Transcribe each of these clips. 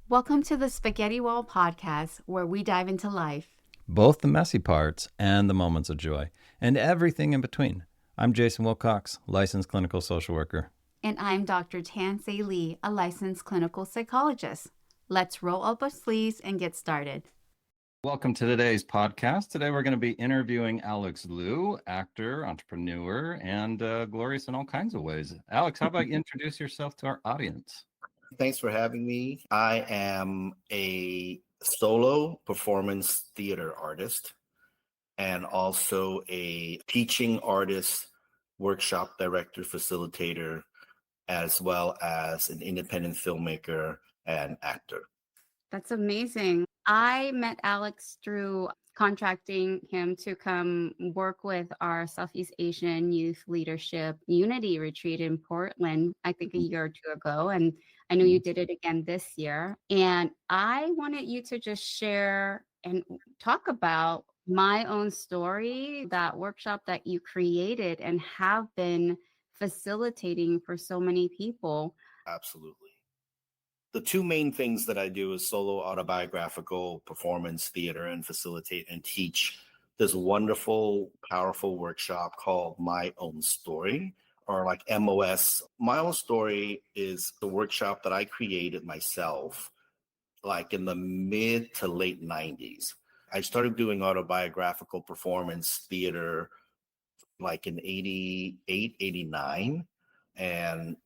Welcome to the Spaghetti Wall podcast, where we dive into life. Both the messy parts and the moments of joy, and everything in between. I'm Jason Wilcox, licensed clinical social worker. And I'm Dr. Tansei Lee, a licensed clinical psychologist. Let's roll up our sleeves and get started. Welcome to today's podcast. Today we're going to be interviewing Alex Luu, actor, entrepreneur, and glorious in all kinds of ways. Alex, how about you introduce yourself to our audience? Thanks for having me. I am a solo performance theater artist and also a teaching artist, workshop director, facilitator, as well as an independent filmmaker and actor. That's amazing. I met Alex through contracting him to come work with our Southeast Asian Youth Leadership Unity Retreat in Portland, I think a year or two ago. And I know you did it again this year. And I wanted you to just share and talk about my own story, that workshop that you created and have been facilitating for so many people. Absolutely. The two main things that I do is solo autobiographical performance theater and facilitate and teach this wonderful, powerful workshop called My Own Story, or like MOS. My Own Story is the workshop that I created myself, like in the mid to late 90s. I started doing autobiographical performance theater like in 88, 89. And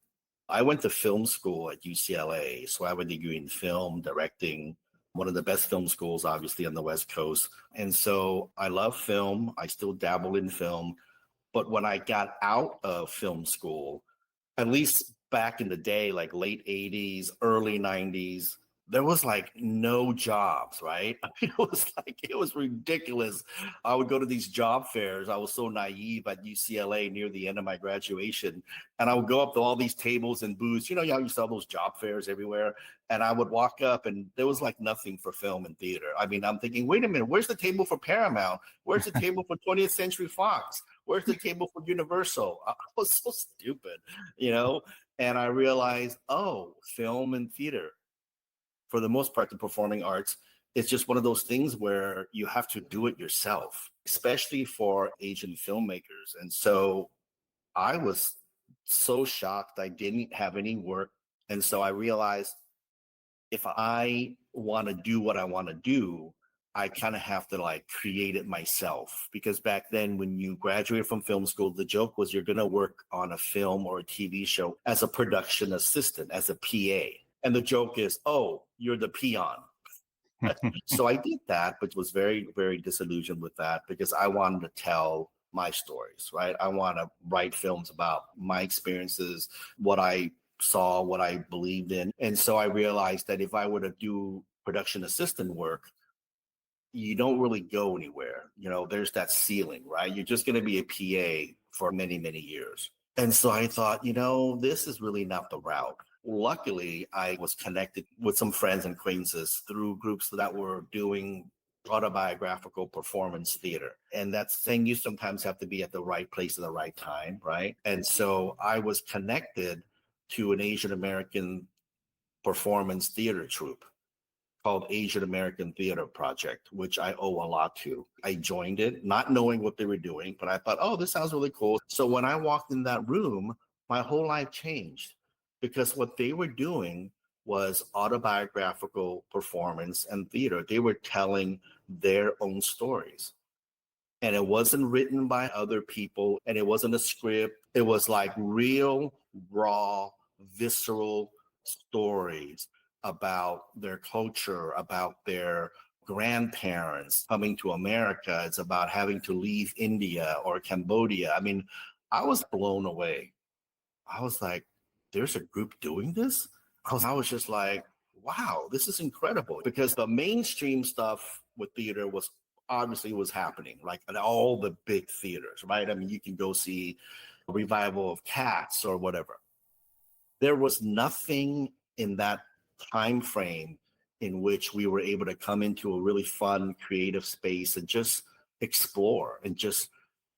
I went to film school at UCLA. So I have a degree in film, directing, one of the best film schools, obviously, on the West Coast. And so I love film. I still dabble in film. But when I got out of film school, at least back in the day, like late 80s, early 90s, there was like no jobs, right? It was ridiculous. I would go to these job fairs. I was so naive at UCLA near the end of my graduation. And I would go up to all these tables and booths. You know how you saw those job fairs everywhere. And I would walk up and there was like nothing for film and theater. I mean, I'm thinking, wait a minute, where's the table for Paramount? Where's the table for 20th Century Fox? Where's the table for Universal? I was so stupid, you know? And I realized, oh, film and theater, for the most part, the performing arts, it's just one of those things where you have to do it yourself, especially for Asian filmmakers. And so I was so shocked I didn't have any work. And so I realized if I want to do what I want to do, I kind of have to like create it myself. Because back then, when you graduate from film school, the joke was you're going to work on a film or a TV show as a production assistant, as a PA. And the joke is, oh, you're the peon. So I did that, but was very, very disillusioned with that because I wanted to tell my stories, right? I want to write films about my experiences, what I saw, what I believed in. And so I realized that if I were to do production assistant work, you don't really go anywhere. You know, there's that ceiling, right? You're just going to be a PA for many, many years. And so I thought, this is really not the route. Luckily, I was connected with some friends and acquaintances through groups that were doing autobiographical performance theater. And that's saying you sometimes have to be at the right place at the right time, right? And so I was connected to an Asian American performance theater troupe called Asian American Theater Project, which I owe a lot to. I joined it, not knowing what they were doing, but I thought, oh, this sounds really cool. So when I walked in that room, my whole life changed because what they were doing was autobiographical performance and theater. They were telling their own stories. And it wasn't written by other people, and it wasn't a script. It was like real, raw, visceral stories about their culture, about their grandparents coming to America. It's about having to leave India or Cambodia. I mean, I was blown away. I was like, there's a group doing this? I was just like, wow, this is incredible. Because the mainstream stuff with theater was happening, like at all the big theaters, right? I mean, you can go see a revival of Cats or whatever. There was nothing in that time frame in which we were able to come into a really fun, creative space and just explore and just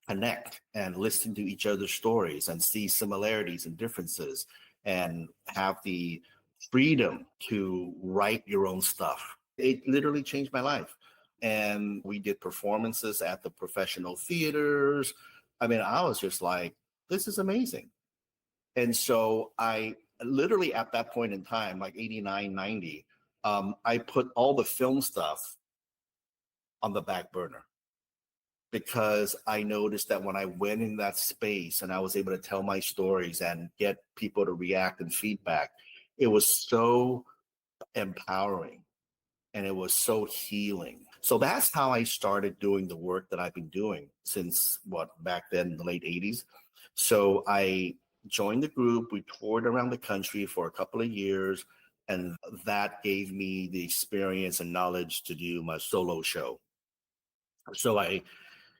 connect and listen to each other's stories and see similarities and differences and have the freedom to write your own stuff. It literally changed my life. And we did performances at the professional theaters. I mean, I was just like, this is amazing. And so I literally at that point in time, like 89, 90, I put all the film stuff on the back burner because I noticed that when I went in that space and I was able to tell my stories and get people to react and feedback, it was so empowering and it was so healing. So that's how I started doing the work that I've been doing since back then, the late 80s. So I joined the group. We toured around the country for a couple of years, and that gave me the experience and knowledge to do my solo show. So I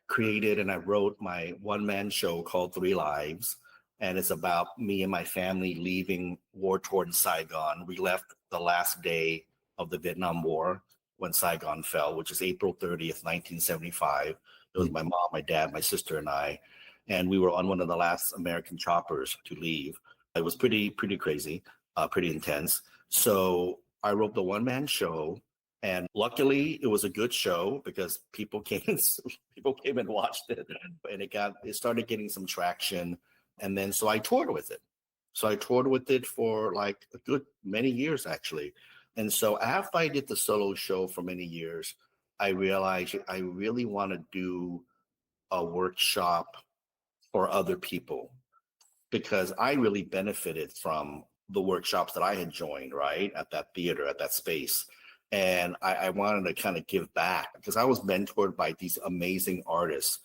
created and I wrote my one-man show called Three Lives. And it's about me and my family leaving war-torn Saigon. We left the last day of the Vietnam War when Saigon fell, which is April 30th, 1975. It was my mom, my dad, my sister, and I. And we were on one of the last American choppers to leave. It was pretty crazy, pretty intense. So I wrote the one-man show. And luckily, it was a good show because people came and watched it, and it started getting some traction. And then so I toured with it. So I toured with it for like a good many years actually. And so after I did the solo show for many years, I realized I really want to do a workshop for other people because I really benefited from the workshops that I had joined, right, at that theater, at that space. And I wanted to kind of give back because I was mentored by these amazing artists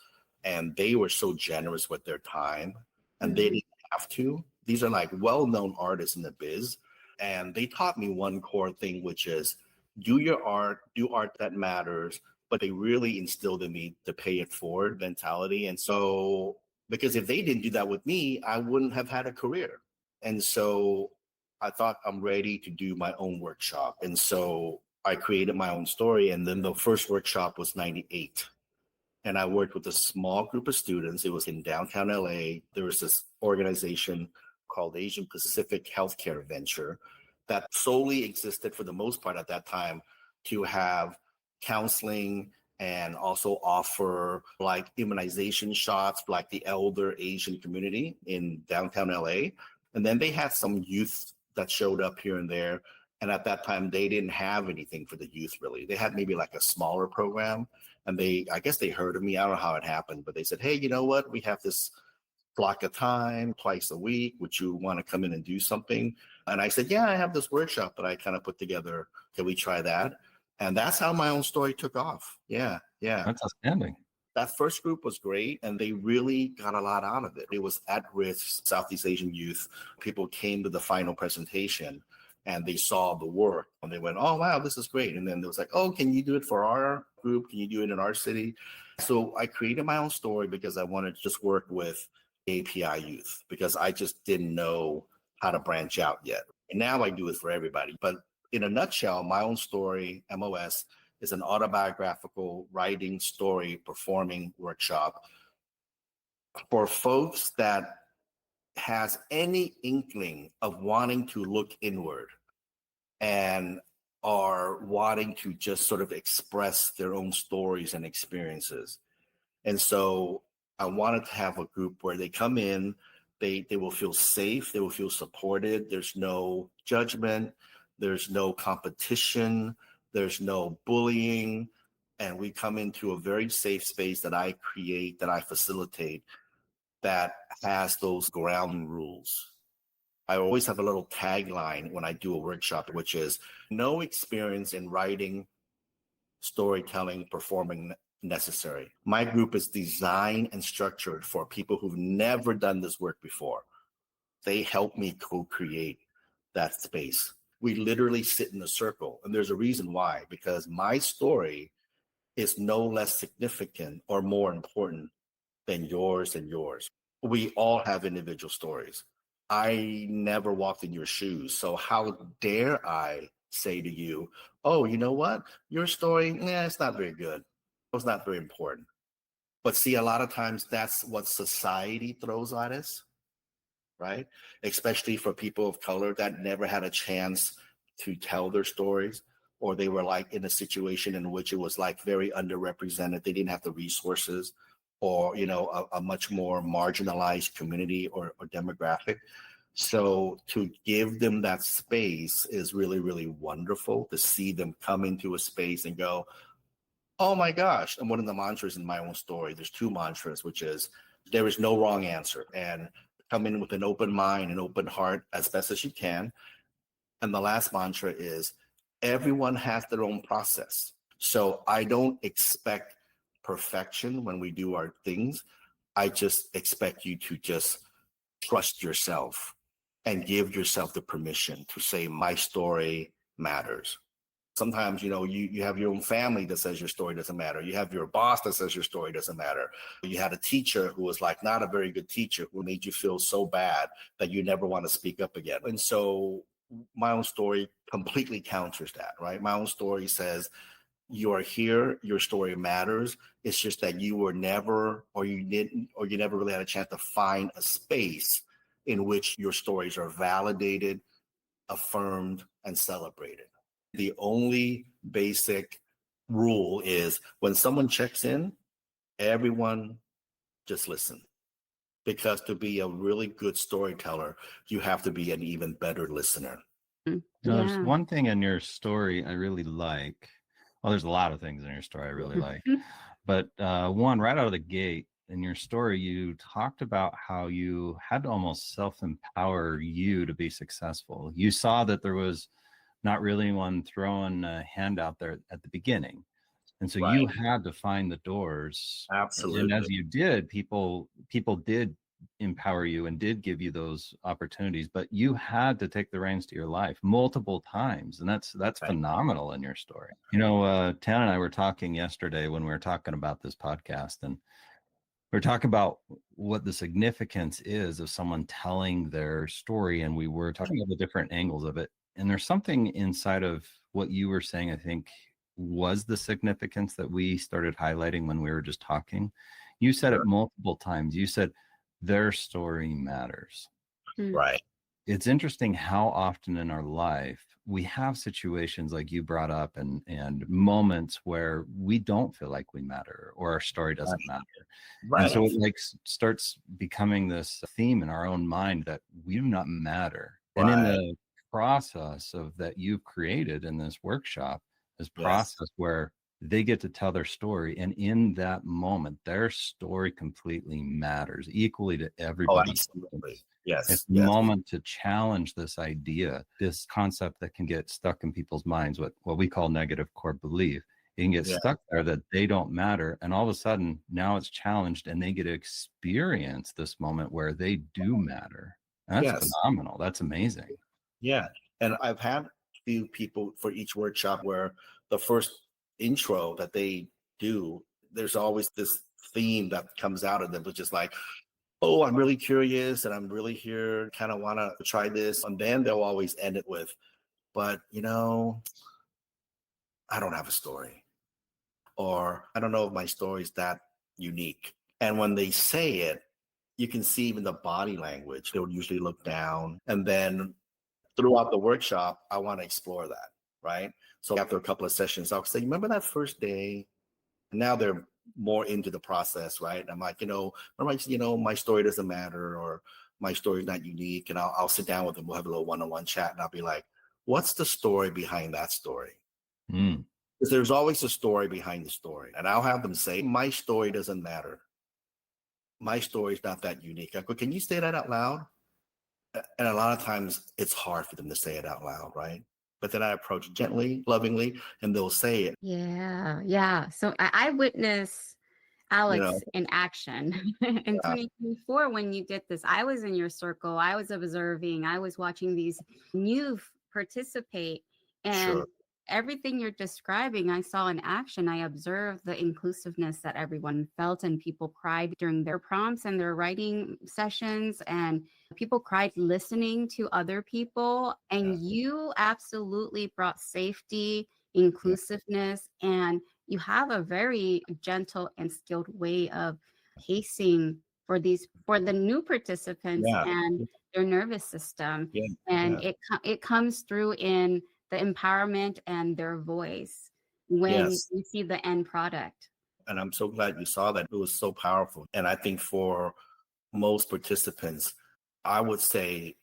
and they were so generous with their time and they didn't have to. These are like well-known artists in the biz. And they taught me one core thing, which is do your art, do art that matters, but they really instilled in me the pay it forward mentality. And so, because if they didn't do that with me, I wouldn't have had a career. And so I thought I'm ready to do my own workshop. And so I created my own story. And then the first workshop was 98. And I worked with a small group of students. It was in downtown LA. There was this organization called Asian Pacific Healthcare Venture that solely existed for the most part at that time to have counseling and also offer like immunization shots for like the elder Asian community in downtown LA. And then they had some youth that showed up here and there. And at that time, they didn't have anything for the youth really. They had maybe like a smaller program. And I guess they heard of me. I don't know how it happened, but they said, hey, you know what? We have this block of time twice a week. Would you want to come in and do something? And I said, yeah, I have this workshop that I kind of put together. Can we try that? And that's how my own story took off. Yeah. That's outstanding. That first group was great, and they really got a lot out of it. It was at-risk Southeast Asian youth. People came to the final presentation, and they saw the work, and they went, oh, wow, this is great. And then it was like, oh, can you do it for our group? Can you do it in our city? So I created my own story because I wanted to just work with API youth because I just didn't know how to branch out yet. And now I do it for everybody. But in a nutshell, my own story, MOS, is an autobiographical writing, story, performing workshop for folks that has any inkling of wanting to look inward and are wanting to just sort of express their own stories and experiences. And so I wanted to have a group where they come in, they will feel safe, they will feel supported. There's no judgment, there's no competition, there's no bullying. And we come into a very safe space that I create, that I facilitate, that has those ground rules. I always have a little tagline when I do a workshop, which is no experience in writing, storytelling, performing necessary. My group is designed and structured for people who've never done this work before. They help me co-create that space. We literally sit in a circle, and there's a reason why, because my story is no less significant or more important than yours and yours. We all have individual stories. I never walked in your shoes, so how dare I say to you, oh, you know what? Your story, it's not very good. It's not very important. But see, a lot of times that's what society throws at us. right? Especially for people of color that never had a chance to tell their stories, or they were like in a situation in which it was like very underrepresented. They didn't have the resources, or, you know, a much more marginalized community or demographic. So to give them that space is really, really wonderful to see them come into a space and go, oh my gosh. And one of the mantras in my own story, there's two mantras, which is there is no wrong answer. And come in with an open mind and open heart as best as you can. And the last mantra is everyone has their own process. So I don't expect perfection when we do our things. I just expect you to just trust yourself and give yourself the permission to say, my story matters. Sometimes, you know, you have your own family that says your story doesn't matter. You have your boss that says your story doesn't matter. You had a teacher who was like not a very good teacher who made you feel so bad that you never want to speak up again. And so my own story completely counters that, right? My own story says, you are here, your story matters. It's just that you were never, or you didn't, or you never really had a chance to find a space in which your stories are validated, affirmed, and celebrated. The only basic rule is when someone checks in, everyone just listen. Because to be a really good storyteller, you have to be an even better listener. Now, there's Yeah. one thing in your story I really like. Well, there's a lot of things in your story I really like. But one, right out of the gate in your story, you talked about how you had to almost self-empower you to be successful. You saw that there was not really anyone throwing a hand out there at the beginning. And so you Right. had to find the doors. And as Absolutely. you did, people did empower you and did give you those opportunities, but you had to take the reins to your life multiple times. And that's Right. phenomenal in your story. You know, Tan and I were talking yesterday when we were talking about this podcast, and we were talking about what the significance is of someone telling their story. And we were talking about the different angles of it. And there's something inside of what you were saying, I think, was the significance that we started highlighting when we were just talking. You said it Sure. multiple times. You said their story matters. Right. It's interesting how often in our life we have situations like you brought up, and moments where we don't feel like we matter or our story doesn't matter. And so Right. it like starts becoming this theme in our own mind that we do not matter. And in Right. the process of that you've created in this workshop, this Yes. process where they get to tell their story, and in that moment their story completely matters equally to Oh, everybody. absolutely. It's Yes. a Yes. moment to challenge this idea, this concept that can get stuck in people's minds, what we call negative core belief. It can get Yeah. stuck there that they don't matter. And all of a sudden now it's challenged and they get to experience this moment where they do matter. And that's Yes. phenomenal. That's amazing. Yeah. And I've had few people for each workshop where the first intro that they do, there's always this theme that comes out of them, which is like, oh, I'm really curious and I'm really here, kind of want to try this. And then they'll always end it with, but you know, I don't have a story, or I don't know if my story is that unique. And when they say it, you can see even the body language. They'll usually look down. And then throughout the workshop, I want to explore that, right? So after a couple of sessions, I'll say, remember that first day? And now they're more into the process, right? I'm like, my story doesn't matter, or my story is not unique. And I'll sit down with them. We'll have a little one-on-one chat, and I'll be like, what's the story behind that story? Mm. Because there's always a story behind the story. And I'll have them say, my story doesn't matter. My story is not that unique. I go, can you say that out loud? And a lot of times it's hard for them to say it out loud, right? But then I approach gently, lovingly, and they'll say it. Yeah. Yeah. So I witnessed You Alex know, in action in 2024 when you did this. I was in your circle. I was observing. I was watching these youth participate, and sure. everything you're describing, I saw in action. I observed the inclusiveness that everyone felt, and people cried during their prompts and their writing sessions, and people cried listening to other people. And you absolutely brought safety, inclusiveness, and you have a very gentle and skilled way of pacing for the new participants Yeah. and their nervous system. Yeah. And Yeah. it comes through in the empowerment and their voice when Yes. you see the end product. And I'm so glad you saw that. It was so powerful. And I think for most participants, I would say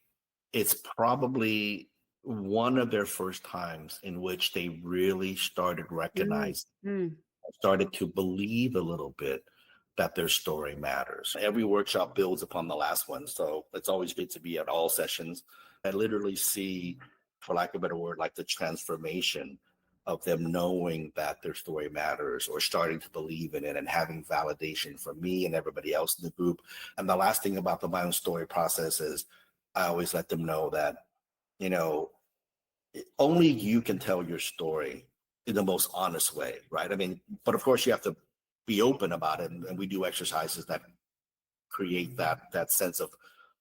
it's probably one of their first times in which they really started recognizing, Mm. started to believe a little bit that their story matters. Every workshop builds upon the last one. So it's always good to be at all sessions. I literally see, for lack of a better word, like the transformation of them knowing that their story matters or starting to believe in it and having validation from me and everybody else in the group. And the last thing about the my own story process is I always let them know that, you know, only you can tell your story in the most honest way, right? I mean, but of course you have to be open about it, and we do exercises that create that sense of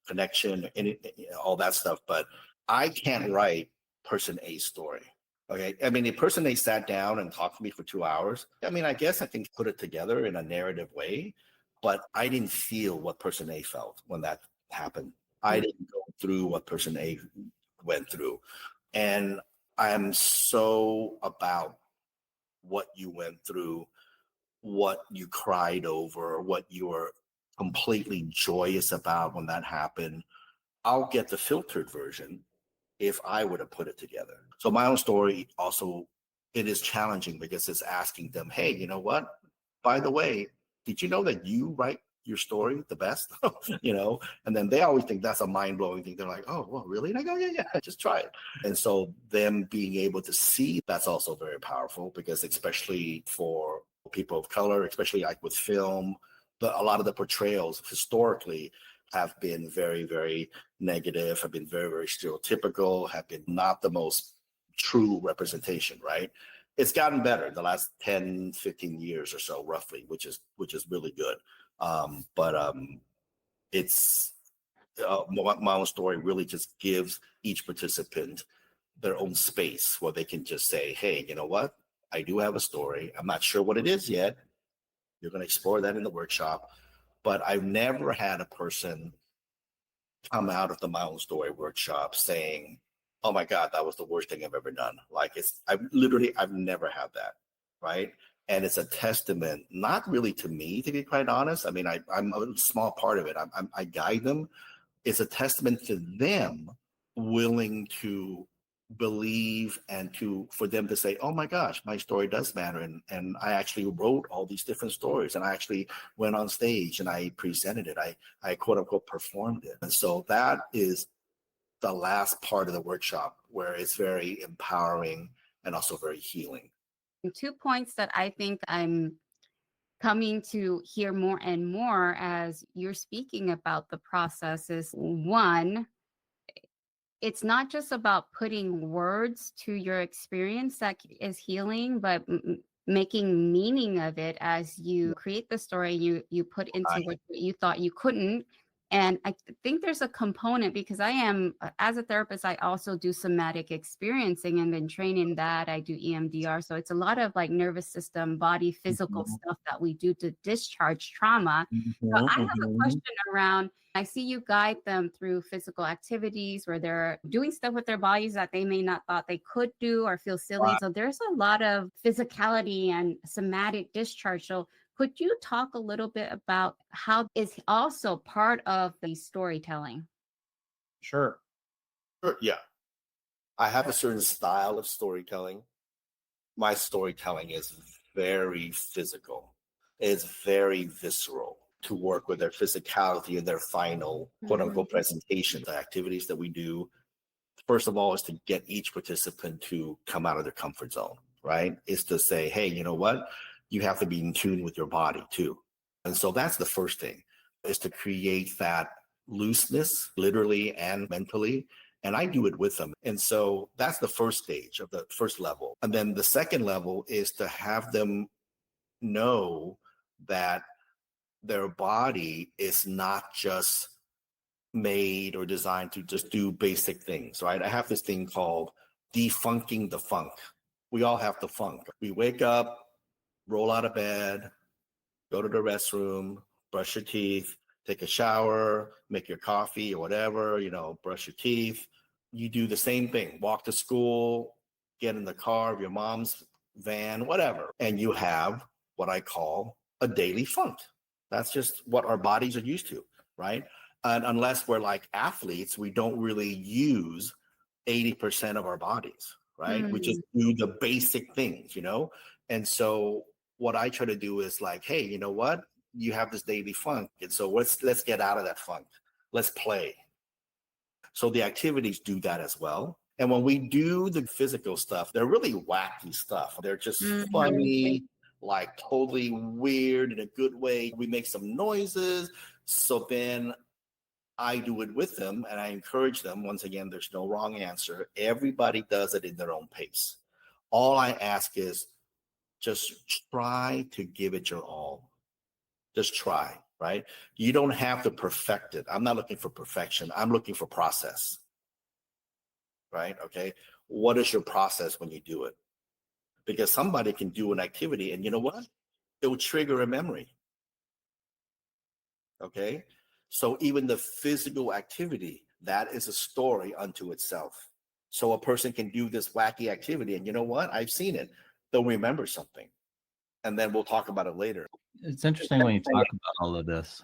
connection and all that stuff. But I can't write person A's story. Okay, I mean, if person A sat down and talked to me for 2 hours, I mean, I guess I can put it together in a narrative way, but I didn't feel what person A felt when that happened. I didn't go through what person A went through. And I'm so about what you went through, what you cried over, what you were completely joyous about when that happened. I'll get the filtered version if I were to put it together. So my own story also, it is challenging because it's asking them, hey, you know what? By the way, did you know that you write your story the best? And then they always think that's a mind-blowing thing. They're like, oh, well, really? And I go, yeah, just try it. And so them being able to see, that's also very powerful because especially for people of color, especially like with film, a lot of the portrayals historically have been very, very negative, have been very, very stereotypical, have been not the most true representation, right? It's gotten better the last 10, 15 years or so, roughly, which is really good. But it's my own story really just gives each participant their own space where they can just say, hey, you know what? I do have a story. I'm not sure what it is yet. You're going to explore that in the workshop. But I've never had a person come out of the My Own Story workshop saying, oh my God, that was the worst thing I've ever done. Like I've never had that. Right. And it's a testament, not really to me, to be quite honest. I mean, I'm a small part of it. I guide them. It's a testament to them willing to believe and for them to say, oh my gosh, my story does matter. And I actually wrote all these different stories and I actually went on stage and I presented it. I quote unquote performed it. And so that is the last part of the workshop where it's very empowering and also very healing. 2 points that I think I'm coming to hear more and more as you're speaking about the process is one, it's not just about putting words to your experience that is healing, but making meaning of it as you create the story you put into what you thought you couldn't. And I think there's a component because I am, as a therapist, I also do somatic experiencing and then training that. I do EMDR. So it's a lot of like nervous system, body, physical stuff that we do to discharge trauma. So I have a question around, I see you guide them through physical activities where they're doing stuff with their bodies that they may not thought they could do or feel silly. So there's a lot of physicality and somatic discharge. So could you talk a little bit about how is also part of the storytelling? Sure. Yeah. I have a certain style of storytelling. My storytelling is very physical. It's very visceral to work with their physicality and their final quote unquote presentation. The activities that we do, first of all, is to get each participant to come out of their comfort zone, right? Is to say, hey, you know what? You have to be in tune with your body too. And so that's the first thing, is to create that looseness, literally and mentally. And I do it with them. And so that's the first stage of the first level. And then the second level is to have them know that their body is not just made or designed to just do basic things, right? I have this thing called defunking the funk. We all have the funk. We wake up, roll out of bed, go to the restroom, brush your teeth, take a shower, make your coffee or whatever, brush your teeth. You do the same thing, walk to school, get in the car of your mom's van, whatever. And you have what I call a daily funk. That's just what our bodies are used to, right? And unless we're like athletes, we don't really use 80% of our bodies, right? We just do the basic things, And so what I try to do is like, hey, you know what? You have this daily funk. And so let's get out of that funk. Let's play. So the activities do that as well. And when we do the physical stuff, they're really wacky stuff. They're just funny, like totally weird in a good way. We make some noises. So then I do it with them and I encourage them. Once again, there's no wrong answer. Everybody does it in their own pace. All I ask is just try to give it your all. Just try, right? You don't have to perfect it. I'm not looking for perfection. I'm looking for process, right? Okay. What is your process when you do it? Because somebody can do an activity and you know what? It will trigger a memory. Okay. So even the physical activity, that is a story unto itself. So a person can do this wacky activity and you know what? I've seen it. They'll remember something. And then we'll talk about it later. It's interesting when you talk about all of this,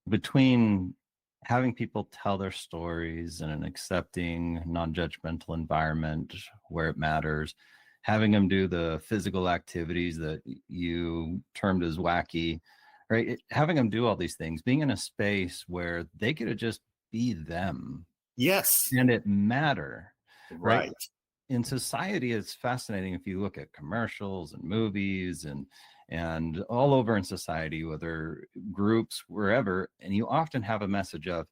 between having people tell their stories in an accepting, non-judgmental environment where it matters, having them do the physical activities that you termed as wacky, right? Having them do all these things, being in a space where they get to just be them. Yes. And it matter, right? In society, it's fascinating if you look at commercials and movies and all over in society, whether groups, wherever, and you often have a message of,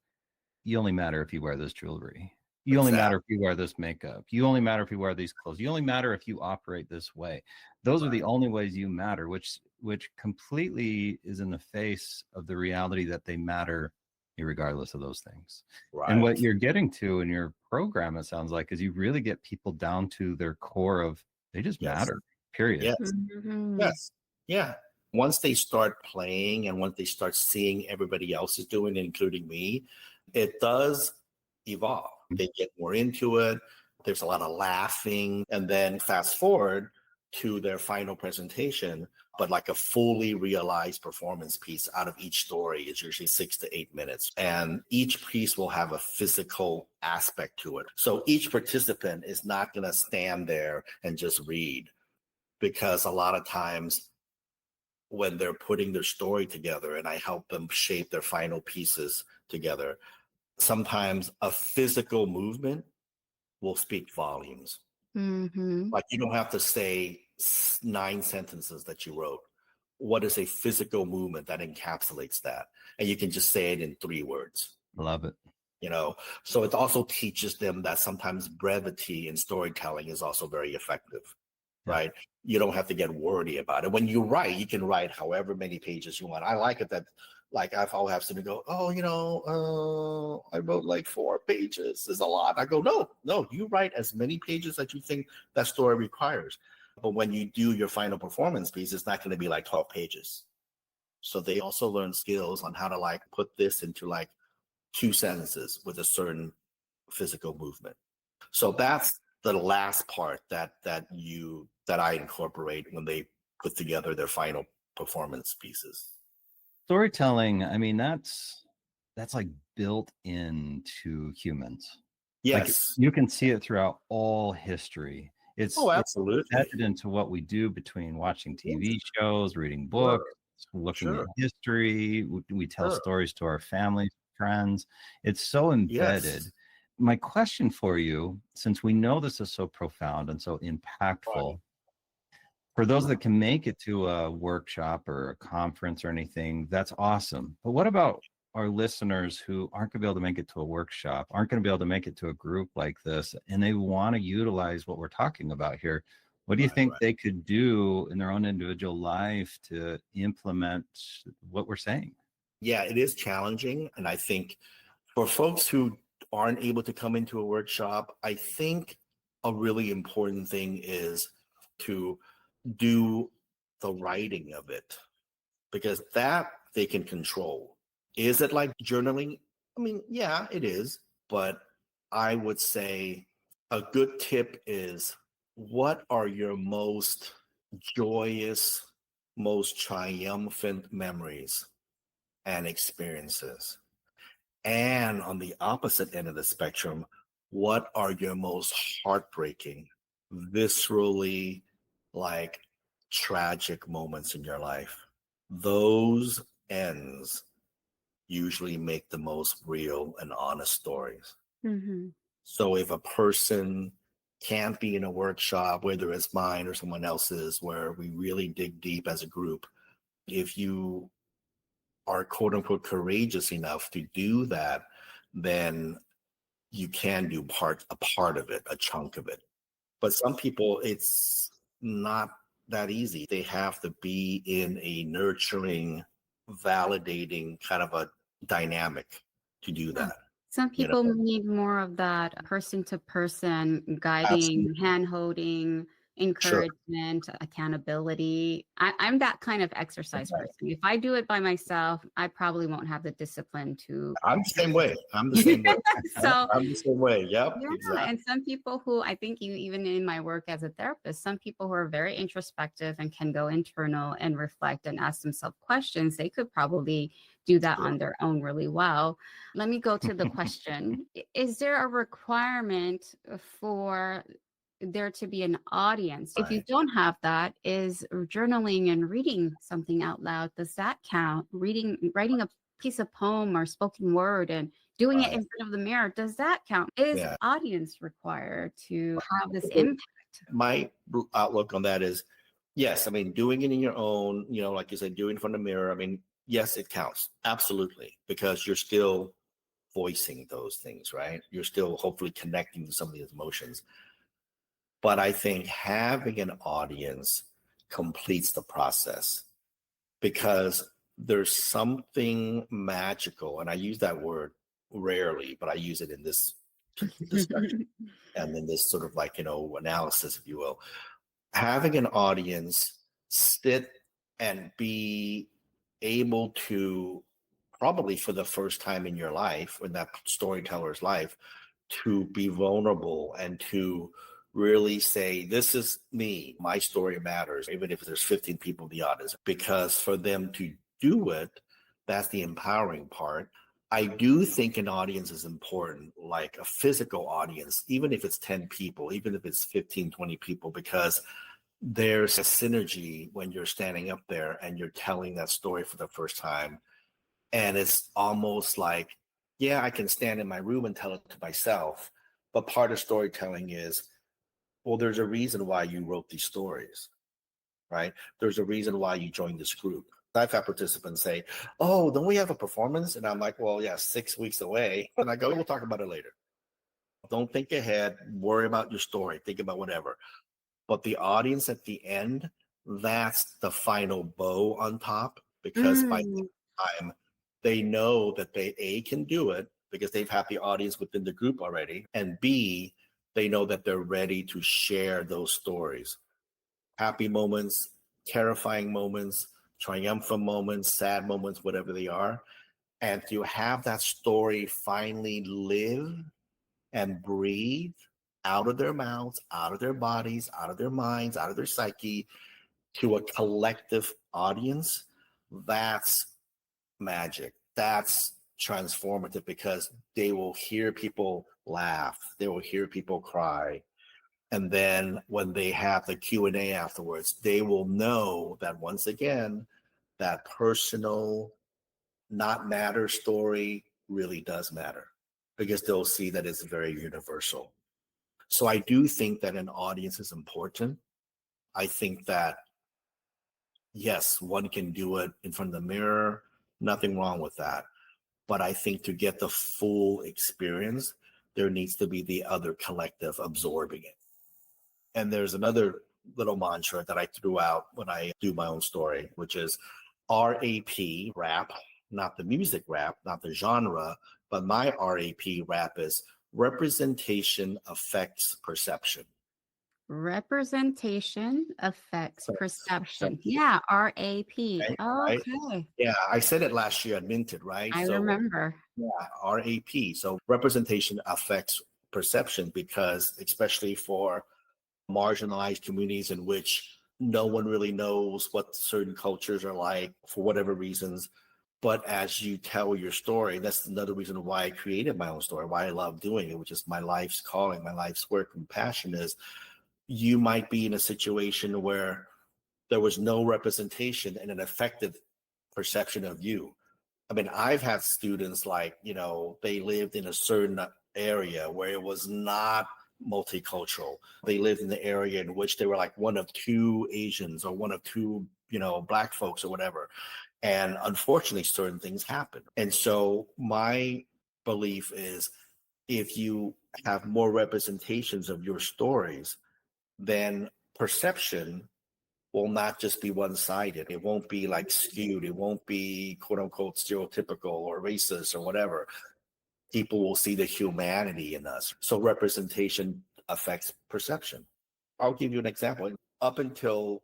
you only matter if you wear this jewelry. You only matter if you wear this makeup. You only matter if you wear these clothes. You only matter if you operate this way. Those are the only ways you matter, which completely is in the face of the reality that they matter regardless of those things. Right. And what you're getting to in your program, it sounds like, is you really get people down to their core of they just matter, period. Yes. Yes. Yeah. Once they start playing and once they start seeing everybody else is doing it, including me, it does evolve. They get more into it. There's a lot of laughing. And then fast forward to their final presentation, but like a fully realized performance piece out of each story is usually 6 to 8 minutes. And each piece will have a physical aspect to it. So each participant is not going to stand there and just read, because a lot of times when they're putting their story together and I help them shape their final pieces together, sometimes a physical movement will speak volumes. Like you don't have to say 9 sentences that you wrote. What is a physical movement that encapsulates that? And you can just say it in 3 words. Love it. So it also teaches them that sometimes brevity in storytelling is also very effective, right? You don't have to get wordy about it. When you write, you can write however many pages you want. I like it that, like, I'll have somebody go, I wrote like 4 pages. Is a lot. I go, no, you write as many pages that you think that story requires. But when you do your final performance piece, it's not going to be like 12 pages. So they also learn skills on how to like put this into like 2 sentences with a certain physical movement. So that's the last part that I incorporate when they put together their final performance pieces. Storytelling, I mean, that's like built into humans. Yes. Like, you can see it throughout all history. It's absolutely. It's embedded into what we do between watching TV shows, reading books, looking at history. We tell stories to our families, friends. It's so embedded. Yes. My question for you, since we know this is so profound and so impactful, for those that can make it to a workshop or a conference or anything, that's awesome. But what about our listeners who aren't going to be able to make it to a workshop, aren't going to be able to make it to a group like this, and they want to utilize what we're talking about here? What do you think they could do in their own individual life to implement what we're saying? Yeah, it is challenging. And I think for folks who aren't able to come into a workshop, I think a really important thing is to do the writing of it, because that they can control. Is it like journaling? I mean, yeah, it is. But I would say a good tip is, what are your most joyous, most triumphant memories and experiences? And on the opposite end of the spectrum, what are your most heartbreaking, viscerally like tragic moments in your life? Those ends usually make the most real and honest stories. Hmm. So if a person can't be in a workshop, whether it's mine or someone else's, where we really dig deep as a group, if you are quote unquote courageous enough to do that, then you can do a part of it, a chunk of it. But some people, it's not that easy. They have to be in a nurturing, validating kind of a dynamic to do Yeah. that. Some You know, people need more of that person to person guiding, absolutely. hand holding, Sure. encouragement, accountability. I'm that kind of exercise person. If I do it by myself, I probably won't have the discipline to. I'm the same way. I'm the same way. So I'm the same way. Yep, yeah, exactly. and some people who I think even in my work as a therapist, some people who are very introspective and can go internal and reflect and ask themselves questions, they could probably do that Sure. on their own really well. Let me go to the question. Is there a requirement for there to be an audience? If you Right. don't have that, is journaling and reading something out loud, does that count? Writing a piece of poem or spoken word and doing it Right. in front of the mirror, does that count? Is Yeah. audience required to have this impact? My outlook on that is, yes, I mean, doing it in your own, like you said, doing it from the mirror. I mean, yes, it counts. Absolutely. Because you're still voicing those things, right? You're still hopefully connecting to some of these emotions. But I think having an audience completes the process, because there's something magical. And I use that word rarely, but I use it in this discussion and in this sort of like, analysis, if you will. Having an audience sit and be able to, probably for the first time in your life, in that storyteller's life, to be vulnerable and to really say, this is me, my story matters, even if there's 15 people in the audience, because for them to do it, that's the empowering part. I do think an audience is important, like a physical audience, even if it's 10 people, even if it's 15, 20 people, because there's a synergy when you're standing up there and you're telling that story for the first time. And it's almost like, yeah, I can stand in my room and tell it to myself. But part of storytelling is, well, there's a reason why you wrote these stories, right? There's a reason why you joined this group. I've had participants say, oh, don't we have a performance? And I'm like, well, yeah, 6 weeks away. And I go, we'll talk about it later. Don't think ahead, worry about your story, think about whatever. But the audience at the end, that's the final bow on top, because by Mm, that time, they know that they A, can do it because they've had the audience within the group already, and B, they know that they're ready to share those stories. Happy moments, terrifying moments, triumphant moments, sad moments, whatever they are. And to have that story finally live and breathe out of their mouths, out of their bodies, out of their minds, out of their psyche, to a collective audience, that's magic. That's transformative, because they will hear people laugh, they will hear people cry. And then when they have the Q&A afterwards, they will know that, once again, that personal, not matter story really does matter, because they'll see that it's very universal. So I do think that an audience is important. I think that, yes, one can do it in front of the mirror, nothing wrong with that. But I think to get the full experience, there needs to be the other collective absorbing it. And there's another little mantra that I threw out when I do my own story, which is RAP, rap, not the music rap, not the genre, but my RAP rap is representation affects perception. Representation affects So, perception. perception, Yeah, RAP. right? Okay. Yeah, I said it last year at Minted, right? I So remember. yeah, RAP. So representation affects perception because, especially for marginalized communities in which no one really knows what certain cultures are like for whatever reasons. But as you tell your story, that's another reason why I created my own story, why I love doing it, which is my life's calling, my life's work and passion is you might be in a situation where there was no representation and an effective perception of you. I mean, I've had students like, they lived in a certain area where it was not multicultural. They lived in the area in which they were like one of two Asians or one of two, Black folks or whatever. And unfortunately, certain things happen. And so my belief is if you have more representations of your stories, then perception will not just be one-sided. It won't be like skewed. It won't be quote unquote stereotypical or racist or whatever. People will see the humanity in us. So representation affects perception. I'll give you an example. Up until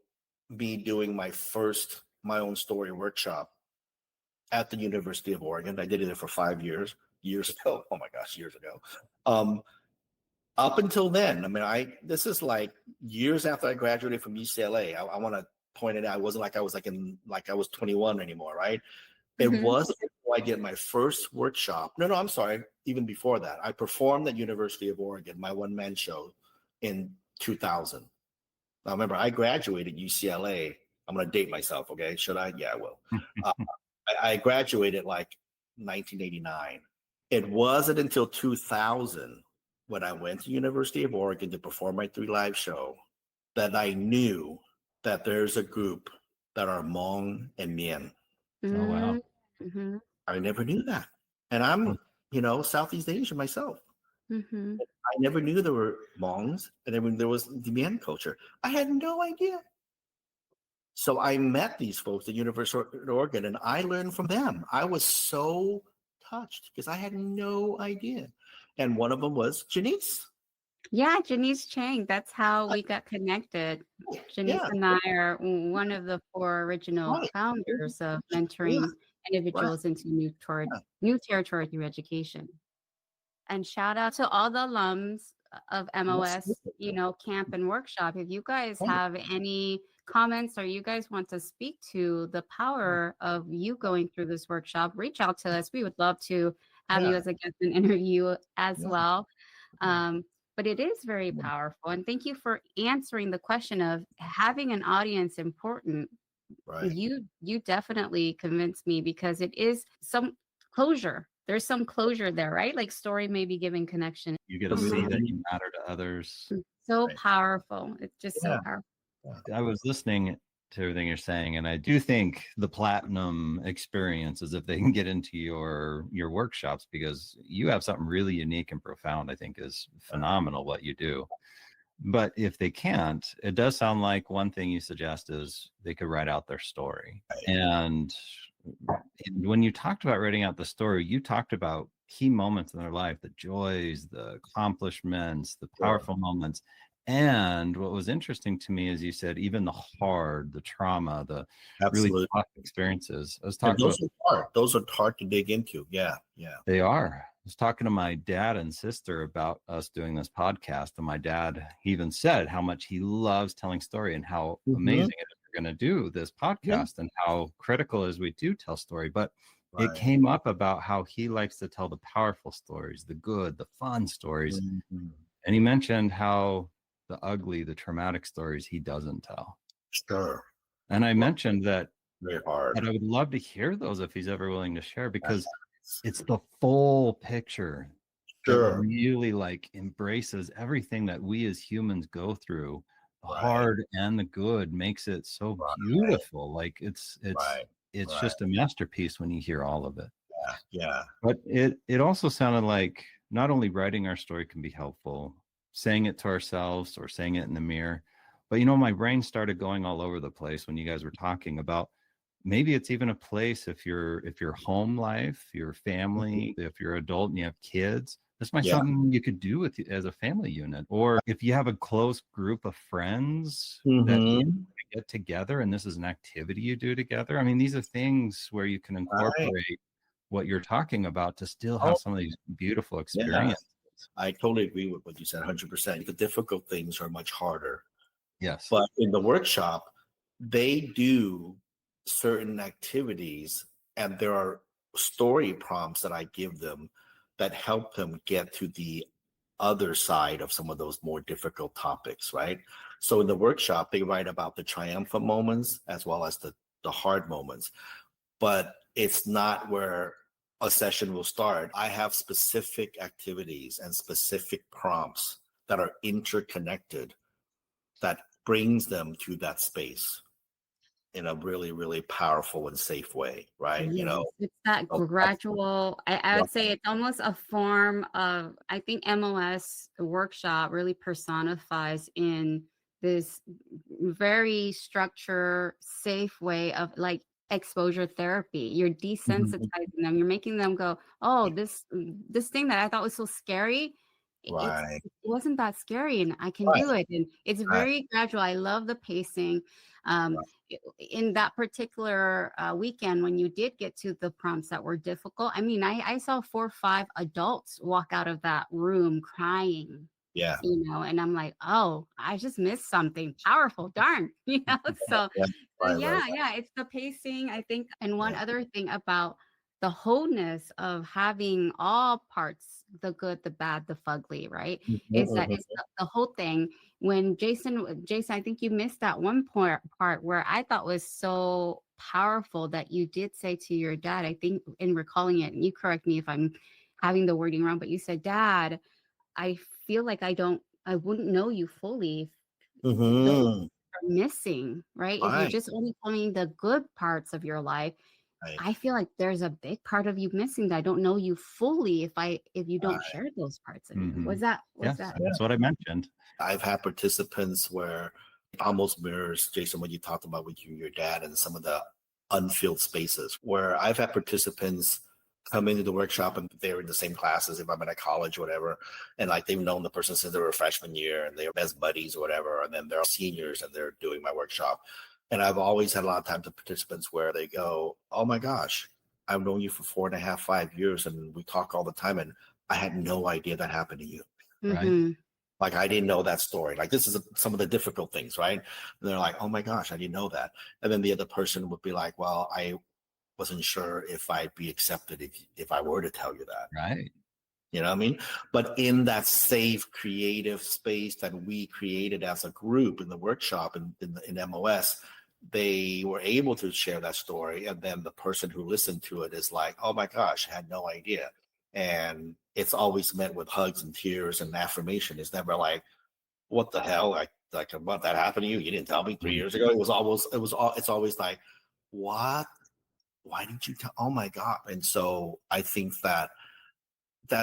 me doing my own story workshop at the University of Oregon, I did it for 5 years ago. Oh my gosh, years ago. Up until then, I mean, this is like years after I graduated from UCLA. I want to point it out. It wasn't like I was like I was 21 anymore, right? It Mhm. wasn't until I did my first workshop. No, I'm sorry. Even before that, I performed at University of Oregon, my one-man show in 2000. Now, remember, I graduated UCLA. I'm going to date myself, okay? Should I? Yeah, I will. Uh, I graduated like 1989. It wasn't until 2000 when I went to University of Oregon to perform my 3 Live show that I knew that there's a group that are Hmong and Mien. Oh, wow. Mhm. I never knew that. And I'm, Southeast Asian myself. Mhm. I never knew there were Hmongs and then there was the Mien culture. I had no idea. So I met these folks at University of Oregon and I learned from them. I was so touched because I had no idea. And one of them was Janice. Yeah, Janice Chang. That's how we got connected. Janice Yeah, and I are one of the 4 original right. founders of Yeah, mentoring right. individuals into Yeah, new territory through education. And shout out to all the alums of MOS, absolutely. camp and workshop. If you guys Right. have any comments or you guys want to speak to the power of you going through this workshop, reach out to us. We would love to have you Yeah, as a guest and interview as yeah, well. yeah, But it is very yeah. powerful. And thank you for answering the question of having an audience important. Right. You definitely convinced me because it is some closure. There's some closure there, right? Like story may be giving connection. You get to see that you matter to others. So Right. powerful. It's just so Yeah. powerful. I was listening to everything you're saying, and I do think the platinum experience is if they can get into your workshops, because you have something really unique and profound. I think is phenomenal what you do. But if they can't, it does sound like one thing you suggest is they could write out their story. And when you talked about writing out the story, you talked about key moments in their life, the joys, the accomplishments, the powerful moments. And what was interesting to me is you said even the hard, the trauma, the really Absolutely. tough experiences. I was And talking those are hard. Those are hard to dig into. Yeah. Yeah. They are. I was talking to my dad and sister about us doing this podcast, and my dad even said how much he loves telling story and how amazing it is we're going to do this podcast and how critical it is we do tell story. But it came up about how he likes to tell the powerful stories, the good, the fun stories. Mhm. And he mentioned how the ugly, the traumatic stories he doesn't tell. Sure. And I mentioned that Very hard. I would love to hear those if he's ever willing to share, because it's the full picture that Sure. really like embraces everything that we as humans go through. The hard and the good makes it so beautiful. Like it's just a masterpiece when you hear all of it. Yeah. But it also sounded like not only writing our story can be helpful, saying it to ourselves or saying it in the mirror, but my brain started going all over the place when you guys were talking about maybe it's even a place if your home life, your family, if you're adult and you have kids, This might be something you could do with as a family unit, or if you have a close group of friends that you get together and this is an activity you do together. I mean, these are things where you can incorporate what you're talking about to still have some of these beautiful experiences. I totally agree with what you said, 100%. The difficult things are much harder. Yes. But in the workshop, they do certain activities, and there are story prompts that I give them that help them get to the other side of some of those more difficult topics, right? So in the workshop, they write about the triumphant moments as well as the hard moments. But it's not where a session will start. I have specific activities and specific prompts that are interconnected that brings them to that space in a really, really powerful and safe way, right? Yes, it's that gradual, I would say it's almost a form of, I think MOS workshop really personifies in this very structured, safe way of like exposure therapy. You're desensitizing them. You're making them go, oh, this thing that I thought was so scary, it wasn't that scary, and I can do it. And it's very gradual. I love the pacing. In that particular weekend, when you did get to the prompts that were difficult, I mean, I saw 4 or 5 adults walk out of that room crying. Yeah. You know, and I'm like, oh, I just missed something powerful. Darn. You know, so it's the pacing, I think. And one other thing about the wholeness of having all parts, the good, the bad, the fugly, right? Is that it's the whole thing. When Jason, I think you missed that one part where I thought was so powerful that you did say to your dad, I think in recalling it, and you correct me if I'm having the wording wrong, but you said, Dad, I feel like I wouldn't know you fully if those are missing, right? If you're just only telling the good parts of your life, I feel like there's a big part of you missing that I don't know you fully if you don't share those parts of you. Was that? That's what I mentioned. I've had participants where it almost mirrors, Jason, what you talked about with your dad and some of the unfilled spaces, where I've had participants come into the workshop and they're in the same classes, if I'm in a college or whatever, and like they've known the person since they were a freshman year and they're best buddies or whatever, and then they're seniors and they're doing my workshop. And I've always had a lot of times with participants where they go, oh my gosh, I've known you for 4.5, 5 years, and we talk all the time, and I had no idea that happened to you. Right. Like, I didn't know that story. Like, this is some of the difficult things, right? And they're like, oh my gosh, I didn't know that. And then the other person would be like, well, I wasn't sure if I'd be accepted if I were to tell you that. Right. You know what I mean? But in that safe, creative space that we created as a group in the workshop in MOS, they were able to share that story. And then the person who listened to it is like, oh my gosh, I had no idea. And it's always met with hugs and tears and affirmation. It's never like, what the hell? Like what, that happened to you? You didn't tell me 3 years ago. It's always like, what? Why didn't you tell? Oh my God. And so I think that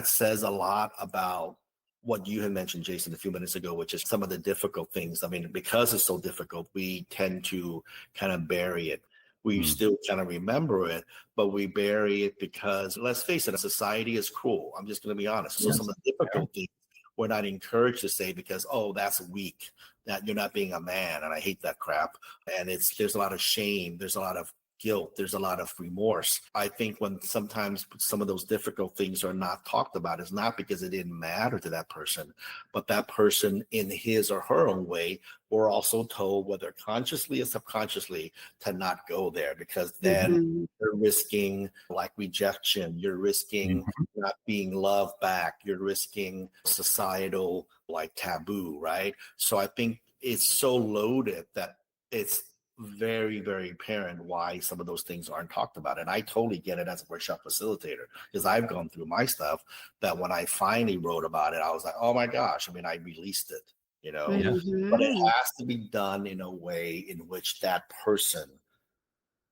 says a lot about what you had mentioned, Jason, a few minutes ago, which is some of the difficult things. I mean, because it's so difficult, we tend to kind of bury it. We still kind of remember it, but we bury it because, let's face it, society is cruel. I'm just going to be honest. So some of the difficult things we're not encouraged to say because, oh, that's weak, that you're not being a man. And I hate that crap. And there's a lot of shame. There's a lot of guilt. There's a lot of remorse. I think when sometimes some of those difficult things are not talked about, it's not because it didn't matter to that person, but that person in his or her own way were also told, whether consciously or subconsciously, to not go there, because then you're risking like rejection, you're risking not being loved back, you're risking societal like taboo, right? So I think it's so loaded that it's very, very apparent why some of those things aren't talked about. And I totally get it as a workshop facilitator, because I've gone through my stuff that when I finally wrote about it, I was like, oh my gosh, I mean, I released it, you know, but it has to be done in a way in which that person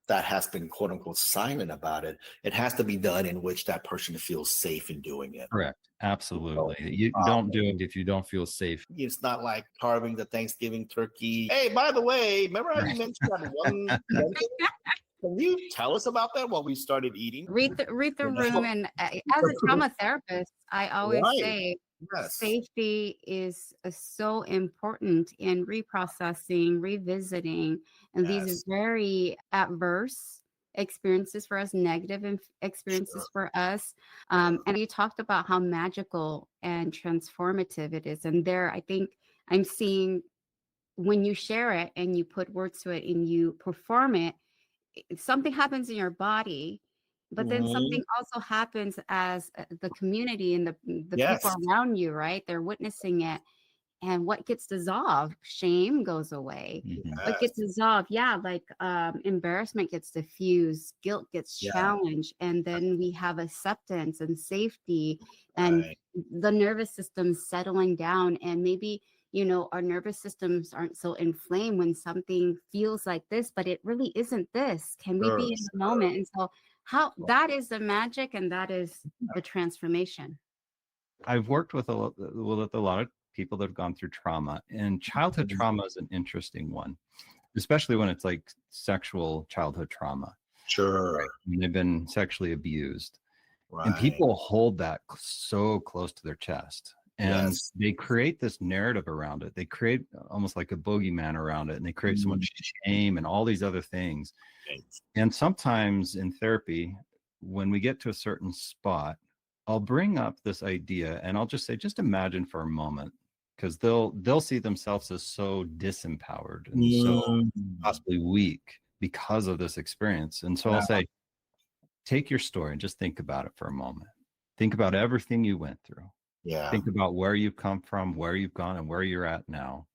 that has been quote unquote silent about it, it has to be done in which that person feels safe in doing it. Correct. Absolutely. You don't do it if you don't feel safe. It's not like carving the Thanksgiving turkey. Hey, by the way, remember I mentioned that one? Can you tell us about that while we started eating? Read the You room, know? and as a trauma therapist, I always Right. say Yes. safety is so important in reprocessing, revisiting, and these are Yes. very adverse experiences for us, negative Sure. experiences for us. Sure. And you talked about how magical and transformative it is. And there, I think I'm seeing when you share it and you put words to it and you perform it, something happens in your body, but then Mhm. something also happens as the community and the people Yes. around you, right? They're witnessing it. And what gets dissolved? Shame goes away. Mhm. What gets Yes. dissolved? Yeah, like embarrassment gets diffused, guilt gets Yeah. challenged, and then we have acceptance and safety, and Right. the nervous system settling down. And maybe, our nervous systems aren't so inflamed when something feels like this, but it really isn't this. Can we Sure. be in the Sure. moment? And so, how that is the magic, and that is the transformation. I've worked with with a lot of people that have gone through trauma, and childhood Mhm. trauma is an interesting one, especially when it's like sexual childhood trauma, right? Sure. When they've been sexually abused. And Right. people hold that so close to their chest, and Yes. they create this narrative around it. They create almost like a boogeyman around it, and they create so Mhm. much shame and all these other things. And sometimes in therapy, when we get to a certain spot, I'll bring up this idea and I'll just say, just imagine for a moment, because they'll see themselves as so disempowered and so Mm. possibly weak because of this experience. And so I'll Yeah. say, take your story and just think about it for a moment. Think about everything you went through. Yeah. Think about where you've come from, where you've gone, and where you're at now.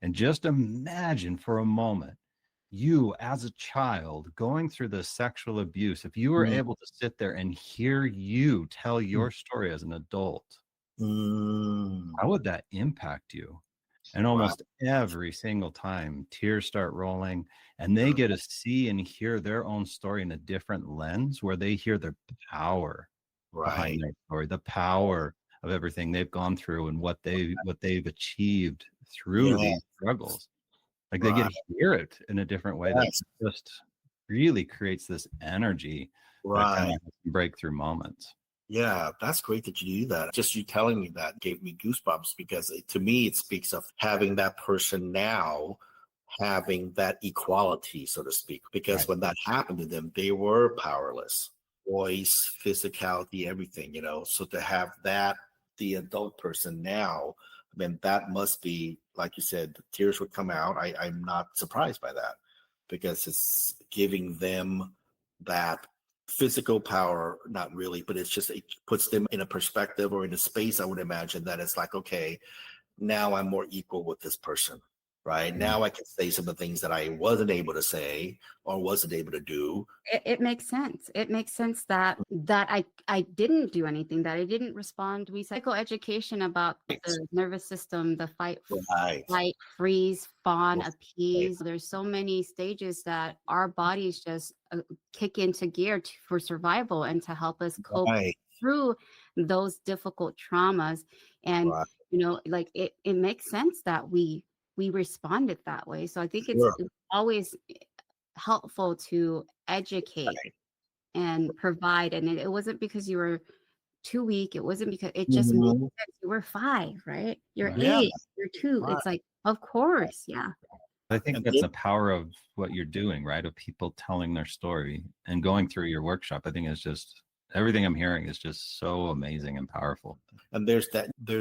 And just imagine for a moment you as a child going through the sexual abuse. If you were Mm. able to sit there and hear you tell your story as an adult, Mm. how would that impact you? And Right. almost every single time, tears start rolling, and they Sure. get to see and hear their own story in a different lens where they hear the power behind Right. their story, the power of everything they've gone through and what they've achieved through Yeah. these struggles. Like they get Right. to hear it in a different way that Yes. just really creates this energy that kind Right. of breakthrough moments. Yeah, that's great that you do that. Just you telling me that gave me goosebumps because to me, it speaks of having that person now having that equality, so to speak. Because Right. when that happened to them, they were powerless. Voice, physicality, everything, So to have that, the adult person now, I mean, that must be, like you said, the tears would come out. I'm not surprised by that because it's giving them that physical power, not really, but it's just, it puts them in a perspective or in a space, I would imagine, that it's like, okay, now I'm more equal with this person, right? Mhm. Now I can say some of the things that I wasn't able to say or wasn't able to do. It makes sense. It makes sense that I didn't do anything, that I didn't respond. We psychoeducation about Right. the nervous system, the fight, Right. flight, freeze, fawn, Right. appease. There's so many stages that our bodies just kick into gear for survival and to help us cope Right. through those difficult traumas. And Right. like it makes sense that we responded that way. So I think Sure. it's always helpful to educate Right. and provide. And it wasn't because you were too weak. It wasn't because it just made Mhm. sense. You were 5, right? You're Right. Yeah. 8, you're 2. Right. It's like, of course, yeah. I think And that's then, the power of what you're doing, right? Of people telling their story and going through your workshop. I think it's just everything I'm hearing is just so amazing and powerful. and there's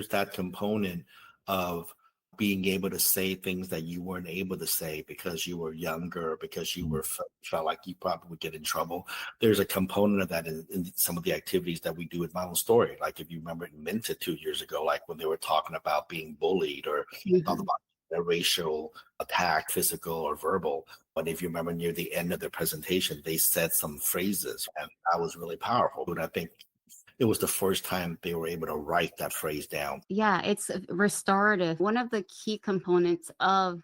that component of being able to say things that you weren't able to say because you were younger, because you were felt like you probably would get in trouble. There's a component of that in some of the activities that we do at My Own Story. Like if you remember in Minta 2 years ago, like when they were talking about being bullied or talk Mhm. about a racial attack, physical or verbal. But if you remember near the end of their presentation, they said some phrases, and that was really powerful. And I think it was the first time they were able to write that phrase down. Yeah, it's restorative. One of the key components of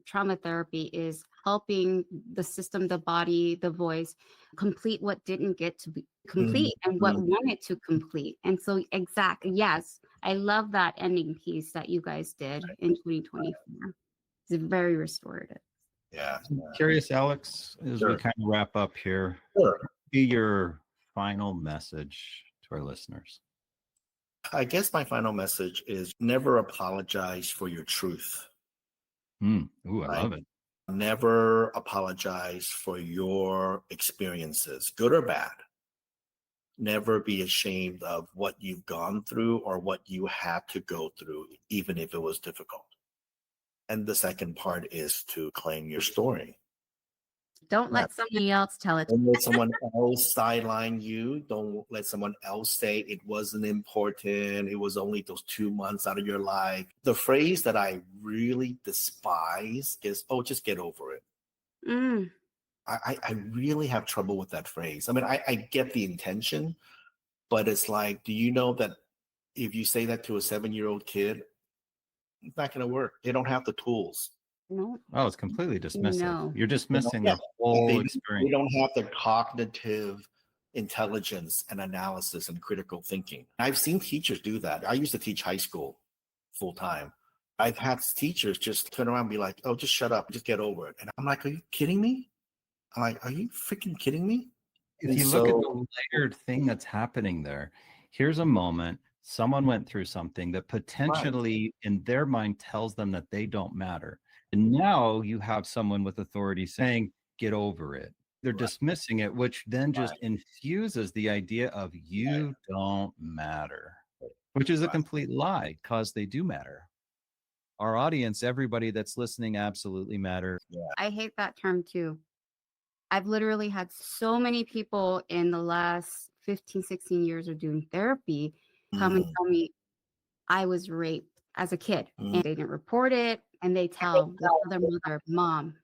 trauma therapy is helping the system, the body, the voice complete what didn't get to be complete and what Mhm. wanted to complete. And so, exactly, yes, I love that ending piece that you guys did in 2024. It's very restorative. Yeah. I'm curious, Alex, as we Sure. kind of wrap up here, Sure. be your final message to our listeners. I guess my final message is never apologize for your truth. Ooh, I Right? love it. Never apologize for your experiences, good or bad. Never be ashamed of what you've gone through or what you had to go through, even if it was difficult. And the second part is to claim your story. Don't let somebody else tell it. Don't let someone else sideline you. Don't let someone else say it wasn't important. It was only those 2 months out of your life. The phrase that I really despise is, oh, just get over it. Mm, I really have trouble with that phrase. I mean, I get the intention, but it's like, do you know that if you say that to a 7-year-old kid, it's not going to work. They don't have the tools. no, Oh, it's completely dismissive. no. You're dismissing Yeah. their whole They experience. don't have the cognitive intelligence and analysis and critical thinking. I've seen teachers do that. I used to teach high school full time. I've had teachers just turn around and be like, oh, just shut up, just get over it. And I'm like, are you kidding me? I'm like, are you freaking kidding me? If And you look at so, the layered thing that's happening there, here's a moment someone went through something that potentially in their mind tells them that they don't matter. And now you have someone with authority saying, get over it. They're Right. dismissing it, which then just Right. infuses the idea of you don't matter, which is a Right. complete lie because they do matter. Our audience, everybody that's listening, absolutely matter. I hate that term too. I've literally had so many people in the last 15, 16 years of doing therapy come and tell me I was raped as a kid and they didn't report it. And they tell the other mother, Mom,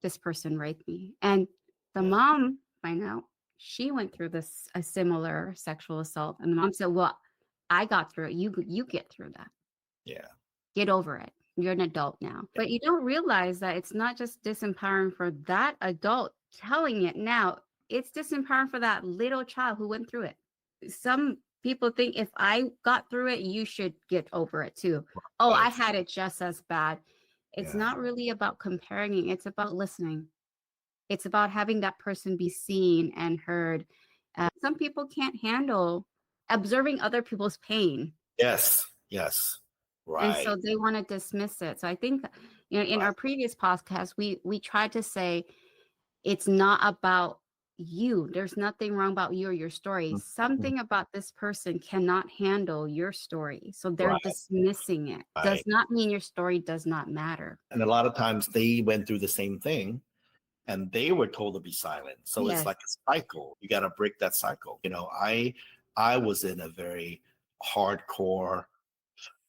this person raped me. And the mom, find out she went through a similar sexual assault. And the mom said, well, I got through it. You get through that. Yeah. Get over it. You're an adult now. But you don't realize that it's not just disempowering for that adult telling it now, it's disempowering for that little child who went through it. Some people think if I got through it, you should get over it too. Oh, I had it just as bad. It's not really about comparing, it's about listening. It's about having that person be seen and heard. Some people can't handle observing other people's pain. Yes. Yes. Right. And so they want to dismiss it. So I think, in our previous podcast, we tried to say it's not about you. There's nothing wrong about you or your story. Something about this person cannot handle your story. So they're dismissing it. Does not mean your story does not matter. And a lot of times they went through the same thing and they were told to be silent. So it's like a cycle. You got to break that cycle. I was in a very hardcore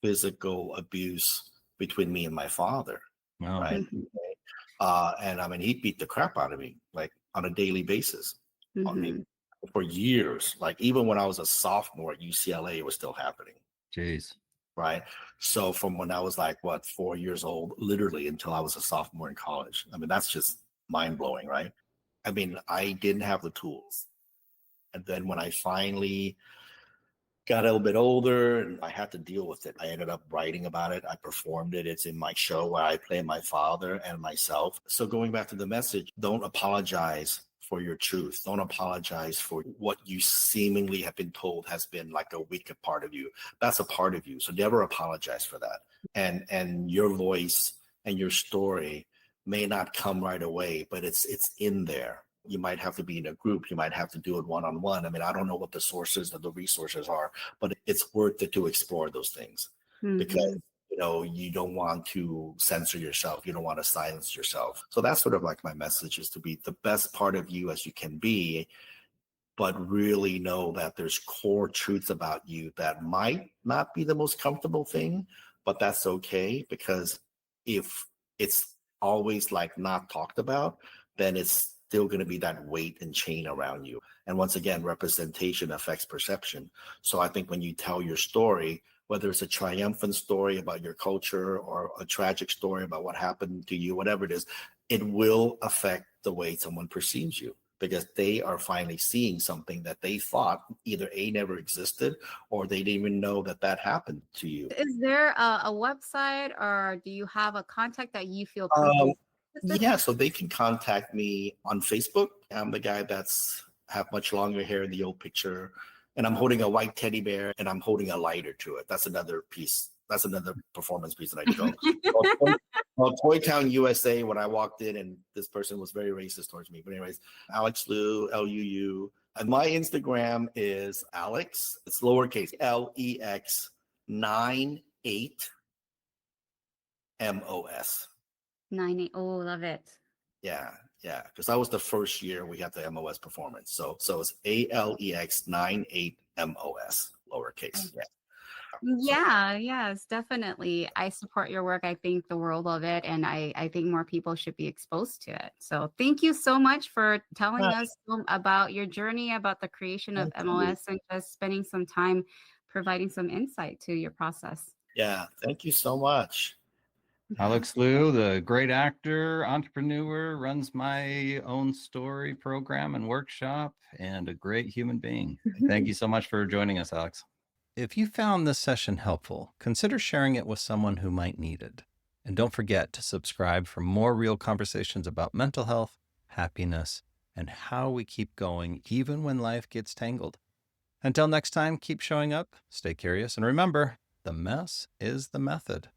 physical abuse between me and my father. Wow. Right. And I mean, he beat the crap out of me like on a daily basis on me for years. Like even when I was a sophomore at UCLA, it was still happening. Jeez. Right. So from when I was like, 4 years old, literally until I was a sophomore in college. I mean, that's just mind blowing. Right. I mean, I didn't have the tools. And then when I finally got a little bit older and I had to deal with it, I ended up writing about it. I performed it. It's in my show where I play my father and myself. So going back to the message, don't apologize for your truth. Don't apologize for what you seemingly have been told has been like a weaker part of you. That's a part of you. So never apologize for that. And your voice and your story may not come right away, but it's in there. You might have to be in a group. You might have to do it one-on-one. I mean, I don't know what the sources or the resources are, but it's worth it to explore those things because, you don't want to censor yourself. You don't want to silence yourself. So that's sort of like my message, is to be the best part of you as you can be, but really know that there's core truths about you that might not be the most comfortable thing, but that's okay, because if it's always like not talked about, then it's still going to be that weight and chain around you. And once again, representation affects perception. So I think when you tell your story, whether it's a triumphant story about your culture or a tragic story about what happened to you, whatever it is, it will affect the way someone perceives you, because they are finally seeing something that they thought either never existed or they didn't even know that happened to you. Is there a website, or do you have a contact that you feel comfortable? Yeah, so they can contact me on Facebook. I'm the guy that's have much longer hair in the old picture, and I'm holding a white teddy bear, and I'm holding a lighter to it. That's another piece. That's another performance piece that I do. Toy Town, USA, when I walked in, and this person was very racist towards me. But anyways, Alex Luu, Luu. And my Instagram is Alex, it's lowercase, Lex 98 MOS. 98. Oh, love it. Yeah, because that was the first year we had the MOS performance. So it's ALEX 98 MOS, lowercase. Yeah. Yeah, yes, definitely. I support your work. I think the world of it, and I think more people should be exposed to it. So thank you so much for telling us about your journey, about the creation of MOS, and just spending some time providing some insight to your process. Yeah, thank you so much. Alex Luu, the great actor, entrepreneur, runs my own story program and workshop, and a great human being. Thank you so much for joining us, Alex. If you found this session helpful, consider sharing it with someone who might need it. And don't forget to subscribe for more real conversations about mental health, happiness, and how we keep going even when life gets tangled. Until next time, keep showing up, stay curious, and remember, the mess is the method.